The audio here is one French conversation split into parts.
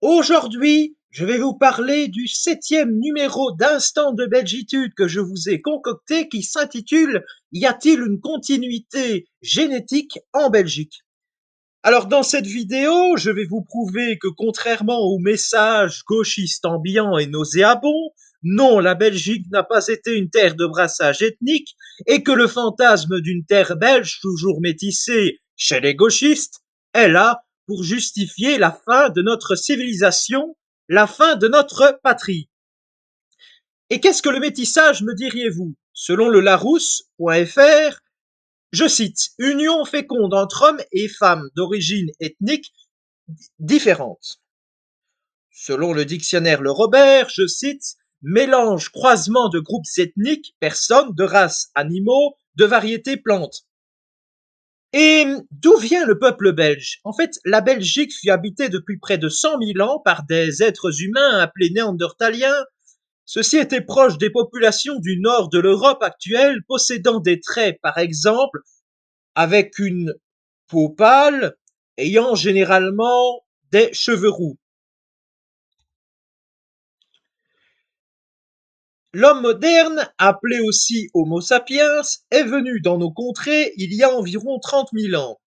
Aujourd'hui, je vais vous parler du 7e numéro d'Instant de Belgitude que je vous ai concocté qui s'intitule Y a-t-il une continuité génétique en Belgique? Alors dans cette vidéo, je vais vous prouver que contrairement aux messages gauchistes ambiants et nauséabonds, non, la Belgique n'a pas été une terre de brassage ethnique et que le fantasme d'une terre belge toujours métissée chez les gauchistes est là pour justifier la fin de notre civilisation, la fin de notre patrie. Et qu'est-ce que le métissage, me diriez-vous? Selon le Larousse.fr, je cite, union féconde entre hommes et femmes d'origine ethnique différente. Selon le dictionnaire Le Robert, je cite, mélange, croisement de groupes ethniques, personnes, de races, animaux, de variétés plantes. Et d'où vient le peuple belge? En fait, la Belgique fut habitée depuis près de 100 000 ans par des êtres humains appelés néandertaliens. Ceux-ci étaient proches des populations du nord de l'Europe actuelle, possédant des traits, par exemple, avec une peau pâle, ayant généralement des cheveux roux. L'homme moderne, appelé aussi Homo sapiens, est venu dans nos contrées il y a environ 30 000 ans.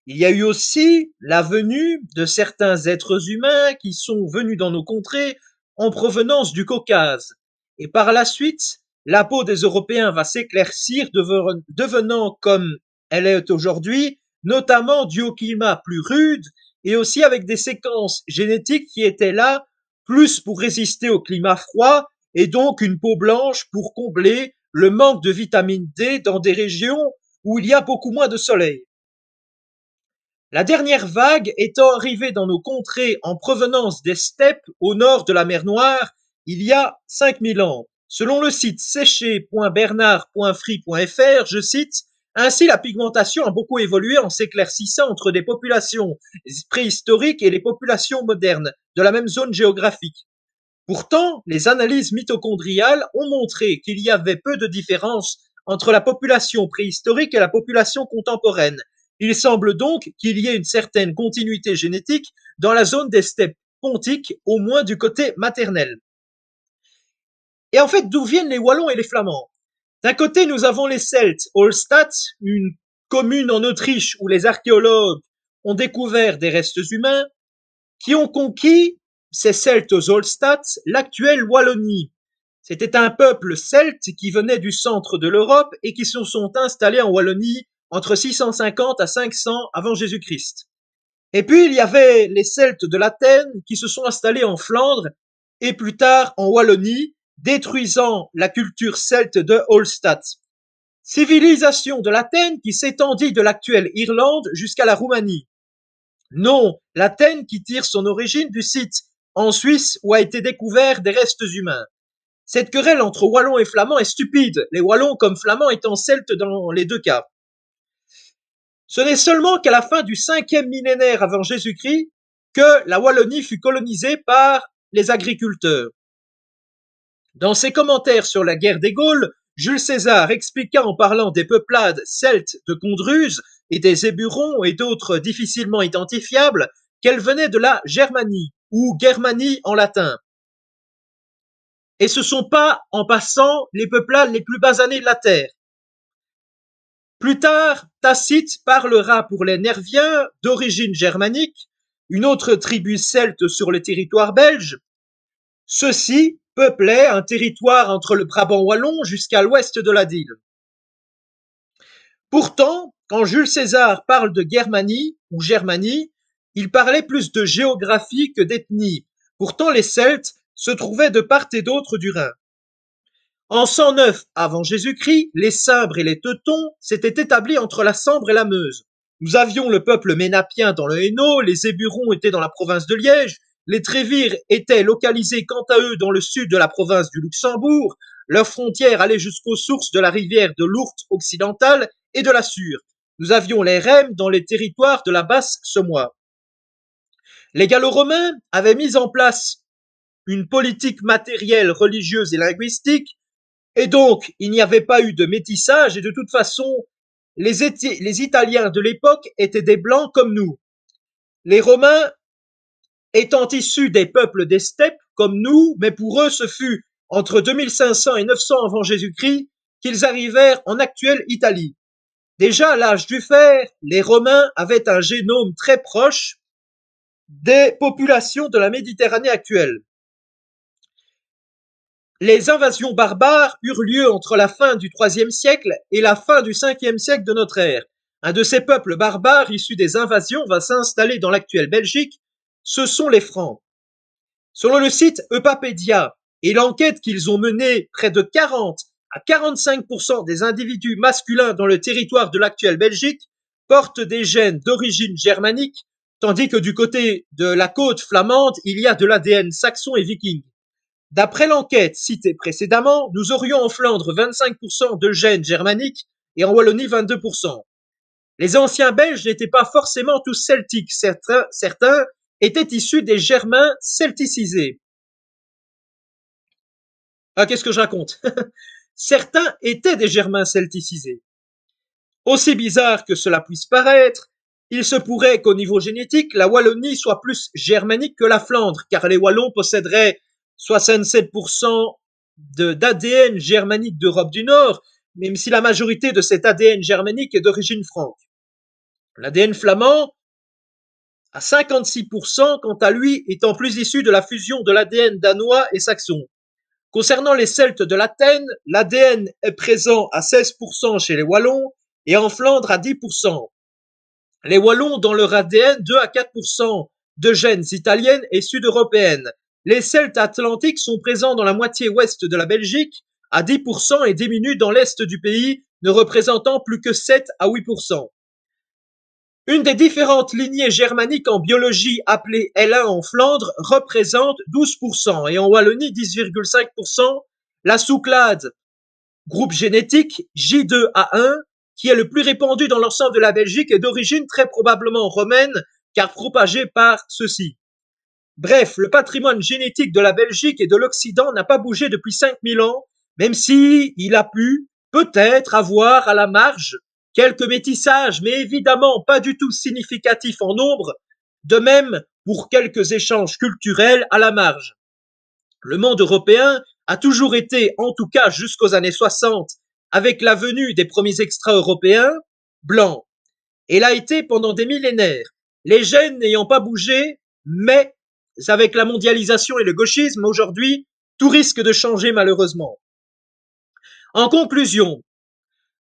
Il y a eu aussi la venue de certains êtres humains qui sont venus dans nos contrées en provenance du Caucase. Et par la suite, la peau des Européens va s'éclaircir, devenant comme elle est aujourd'hui, notamment dû au climat plus rude et aussi avec des séquences génétiques qui étaient là plus pour résister au climat froid et donc une peau blanche pour combler le manque de vitamine D dans des régions où il y a beaucoup moins de soleil. La dernière vague étant arrivée dans nos contrées en provenance des steppes au nord de la mer Noire il y a 5000 ans. Selon le site séché.bernard.free.fr, je cite, ainsi la pigmentation a beaucoup évolué en s'éclaircissant entre des populations préhistoriques et les populations modernes de la même zone géographique. Pourtant, les analyses mitochondriales ont montré qu'il y avait peu de différence entre la population préhistorique et la population contemporaine. Il semble donc qu'il y ait une certaine continuité génétique dans la zone des steppes pontiques, au moins du côté maternel. Et en fait, d'où viennent les Wallons et les Flamands? D'un côté, nous avons les Celtes, Olstadt, une commune en Autriche où les archéologues ont découvert des restes humains, qui ont conquis, ces Celtes aux Olstadt, l'actuelle Wallonie. C'était un peuple celte qui venait du centre de l'Europe et qui se sont installés en Wallonie entre 650 à 500 avant Jésus-Christ. Et puis il y avait les Celtes de l'Athènes qui se sont installés en Flandre et plus tard en Wallonie, détruisant la culture celte de Olstadt. Civilisation de l'Athènes qui s'étendit de l'actuelle Irlande jusqu'à la Roumanie. Non, l'Athènes qui tire son origine du site en Suisse où a été découvert des restes humains. Cette querelle entre Wallons et Flamands est stupide, les Wallons comme Flamands étant celtes dans les deux cas. Ce n'est seulement qu'à la fin du 5e millénaire avant Jésus-Christ que la Wallonie fut colonisée par les agriculteurs. Dans ses commentaires sur la guerre des Gaules, Jules César expliqua en parlant des peuplades celtes de Condruse et des Éburons et d'autres difficilement identifiables qu'elles venaient de la Germanie, ou Germanie en latin. Et ce ne sont pas, en passant, les peuplades les plus basanés de la terre. Plus tard, Tacite parlera pour les Nerviens, d'origine germanique, une autre tribu celte sur le territoire belge. Ceux-ci peuplaient un territoire entre le Brabant wallon jusqu'à l'ouest de la Dyle. Pourtant, quand Jules César parle de Germanie ou Germanie, il parlait plus de géographie que d'ethnie. Pourtant, les Celtes se trouvaient de part et d'autre du Rhin. En 109 avant Jésus-Christ, les Cimbres et les Teutons s'étaient établis entre la Sambre et la Meuse. Nous avions le peuple ménapien dans le Hainaut, les Éburons étaient dans la province de Liège, les Trévires étaient localisés quant à eux dans le sud de la province du Luxembourg, leurs frontières allaient jusqu'aux sources de la rivière de l'Ourthe occidentale et de la Sûre. Nous avions les Rèmes dans les territoires de la basse Semois. Les Gallo-Romains avaient mis en place une politique matérielle, religieuse et linguistique, et donc il n'y avait pas eu de métissage, et de toute façon, les Italiens de l'époque étaient des Blancs comme nous. Les Romains étant issus des peuples des steppes comme nous, mais pour eux ce fut entre 2500 et 900 avant Jésus-Christ qu'ils arrivèrent en actuelle Italie. Déjà à l'âge du fer, les Romains avaient un génome très proche des populations de la Méditerranée actuelle. Les invasions barbares eurent lieu entre la fin du IIIe siècle et la fin du Ve siècle de notre ère. Un de ces peuples barbares issus des invasions va s'installer dans l'actuelle Belgique, ce sont les Francs. Selon le site Eupapédia et l'enquête qu'ils ont menée, près de 40 à 45% des individus masculins dans le territoire de l'actuelle Belgique portent des gènes d'origine germanique, tandis que du côté de la côte flamande, il y a de l'ADN saxon et viking. D'après l'enquête citée précédemment, nous aurions en Flandre 25% de gènes germaniques et en Wallonie 22%. Les anciens Belges n'étaient pas forcément tous celtiques, certains étaient issus des Germains celticisés. Ah, qu'est-ce que je raconte? Certains étaient des Germains celticisés. Aussi bizarre que cela puisse paraître, il se pourrait qu'au niveau génétique, la Wallonie soit plus germanique que la Flandre, car les Wallons posséderaient 67% d'ADN germanique d'Europe du Nord, même si la majorité de cet ADN germanique est d'origine franque. L'ADN flamand, à 56%, quant à lui, étant plus issu de la fusion de l'ADN danois et saxon. Concernant les Celtes de l'Athènes, l'ADN est présent à 16% chez les Wallons et en Flandre à 10%. Les Wallons, dans leur ADN, 2 à 4% de gènes italiennes et sud-européennes. Les Celtes atlantiques sont présents dans la moitié ouest de la Belgique à 10% et diminuent dans l'est du pays, ne représentant plus que 7 à 8%. Une des différentes lignées germaniques en biologie appelée L1 en Flandre représente 12% et en Wallonie 10,5%. La sous-clade groupe génétique J2A1, qui est le plus répandu dans l'ensemble de la Belgique, est d'origine très probablement romaine, car propagée par ceux-ci. Bref, le patrimoine génétique de la Belgique et de l'Occident n'a pas bougé depuis 5000 ans, même si il a pu peut-être avoir à la marge quelques métissages, mais évidemment pas du tout significatifs en nombre, de même pour quelques échanges culturels à la marge. Le monde européen a toujours été, en tout cas jusqu'aux années 60, avec la venue des premiers extra-européens, blancs. Et l'a été pendant des millénaires, les gènes n'ayant pas bougé, mais avec la mondialisation et le gauchisme, aujourd'hui, tout risque de changer malheureusement. En conclusion,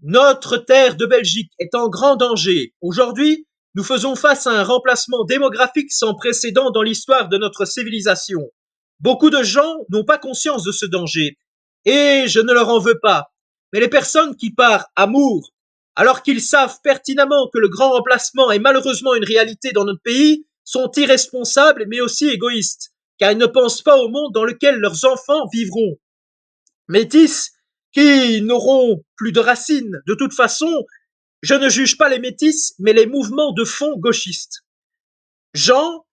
notre terre de Belgique est en grand danger. Aujourd'hui, nous faisons face à un remplacement démographique sans précédent dans l'histoire de notre civilisation. Beaucoup de gens n'ont pas conscience de ce danger, et je ne leur en veux pas. Mais les personnes qui par amour, alors qu'ils savent pertinemment que le grand remplacement est malheureusement une réalité dans notre pays, sont irresponsables mais aussi égoïstes, car ils ne pensent pas au monde dans lequel leurs enfants vivront. Métis, qui n'auront plus de racines. De toute façon, je ne juge pas les métis, mais les mouvements de fond gauchistes. Gens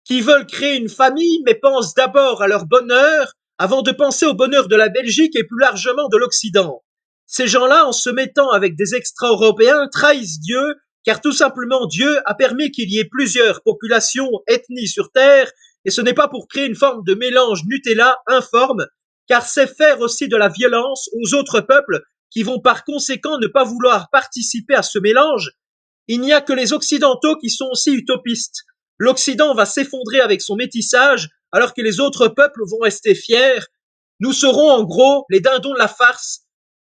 qui veulent créer une famille, mais pensent d'abord à leur bonheur avant de penser au bonheur de la Belgique et plus largement de l'Occident. Ces gens-là, en se mettant avec des extra-européens, trahissent Dieu, car tout simplement Dieu a permis qu'il y ait plusieurs populations, ethnies sur Terre, et ce n'est pas pour créer une forme de mélange Nutella informe, car c'est faire aussi de la violence aux autres peuples qui vont par conséquent ne pas vouloir participer à ce mélange. Il n'y a que les Occidentaux qui sont aussi utopistes. L'Occident va s'effondrer avec son métissage, alors que les autres peuples vont rester fiers. Nous serons en gros les dindons de la farce.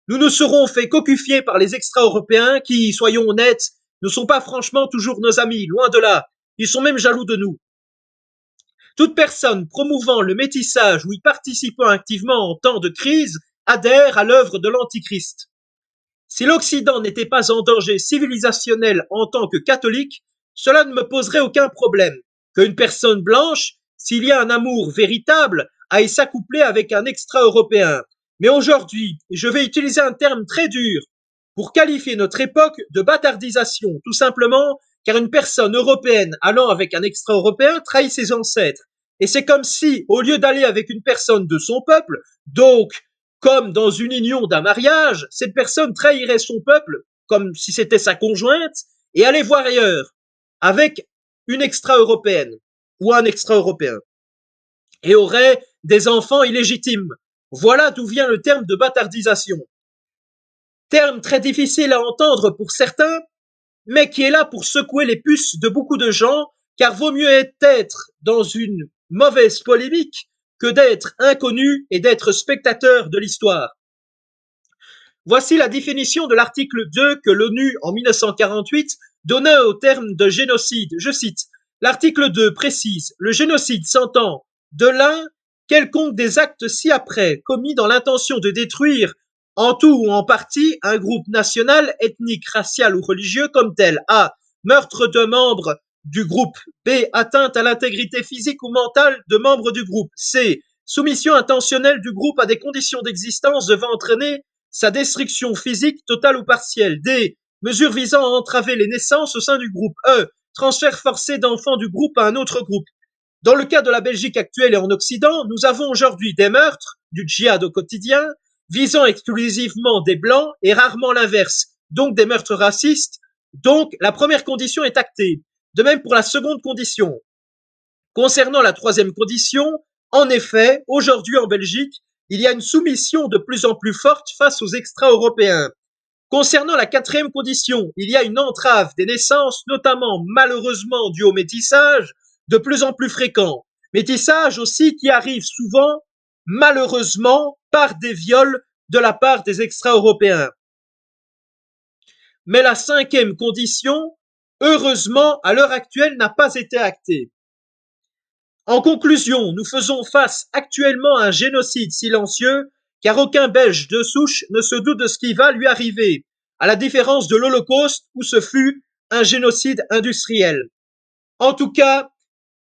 Nous nous serons fait cocufier par les extra-européens qui, soyons honnêtes, ne sont pas franchement toujours nos amis, loin de là. Ils sont même jaloux de nous. Toute personne promouvant le métissage ou y participant activement en temps de crise adhère à l'œuvre de l'Antichrist. Si l'Occident n'était pas en danger civilisationnel en tant que catholique, cela ne me poserait aucun problème. Qu'une personne blanche, s'il y a un amour véritable, aille s'accoupler avec un extra-européen. Mais aujourd'hui, et je vais utiliser un terme très dur pour qualifier notre époque de bâtardisation, tout simplement car une personne européenne allant avec un extra-européen trahit ses ancêtres. Et c'est comme si, au lieu d'aller avec une personne de son peuple, donc comme dans une union d'un mariage, cette personne trahirait son peuple, comme si c'était sa conjointe, et allait voir ailleurs, avec une extra-européenne. ou un extra-européen, et aurait des enfants illégitimes. Voilà d'où vient le terme de bâtardisation. Terme très difficile à entendre pour certains, mais qui est là pour secouer les puces de beaucoup de gens, car vaut mieux être dans une mauvaise polémique que d'être inconnu et d'être spectateur de l'histoire. Voici la définition de l'article 2 que l'ONU, en 1948, donnait au terme de génocide. Je cite, l'article 2 précise, le génocide s'entend de l'un quelconque des actes ci-après commis dans l'intention de détruire en tout ou en partie un groupe national, ethnique, racial ou religieux comme tel. A. Meurtre de membres du groupe. B. Atteinte à l'intégrité physique ou mentale de membres du groupe. C. Soumission intentionnelle du groupe à des conditions d'existence devant entraîner sa destruction physique totale ou partielle. D. Mesures visant à entraver les naissances au sein du groupe. E. Transfert forcé d'enfants du groupe à un autre groupe. Dans le cas de la Belgique actuelle et en Occident, nous avons aujourd'hui des meurtres, du djihad au quotidien, visant exclusivement des blancs et rarement l'inverse, donc des meurtres racistes. Donc la première condition est actée. De même pour la seconde condition. Concernant la troisième condition, en effet, aujourd'hui en Belgique, il y a une soumission de plus en plus forte face aux extra-européens. Concernant la quatrième condition, il y a une entrave des naissances, notamment malheureusement due au métissage, de plus en plus fréquent. Métissage aussi qui arrive souvent, malheureusement, par des viols de la part des extra-européens. Mais la cinquième condition, heureusement, à l'heure actuelle, n'a pas été actée. En conclusion, nous faisons face actuellement à un génocide silencieux, car aucun Belge de souche ne se doute de ce qui va lui arriver, à la différence de l'Holocauste où ce fut un génocide industriel. En tout cas,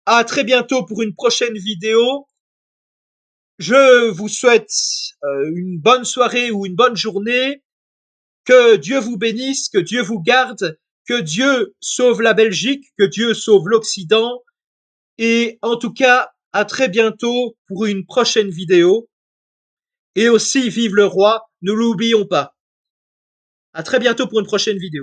à très bientôt pour une prochaine vidéo. Je vous souhaite une bonne soirée ou une bonne journée. Que Dieu vous bénisse, que Dieu vous garde, que Dieu sauve la Belgique, que Dieu sauve l'Occident. Et en tout cas, à très bientôt pour une prochaine vidéo. Et aussi, vive le roi, ne l'oublions pas. À très bientôt pour une prochaine vidéo.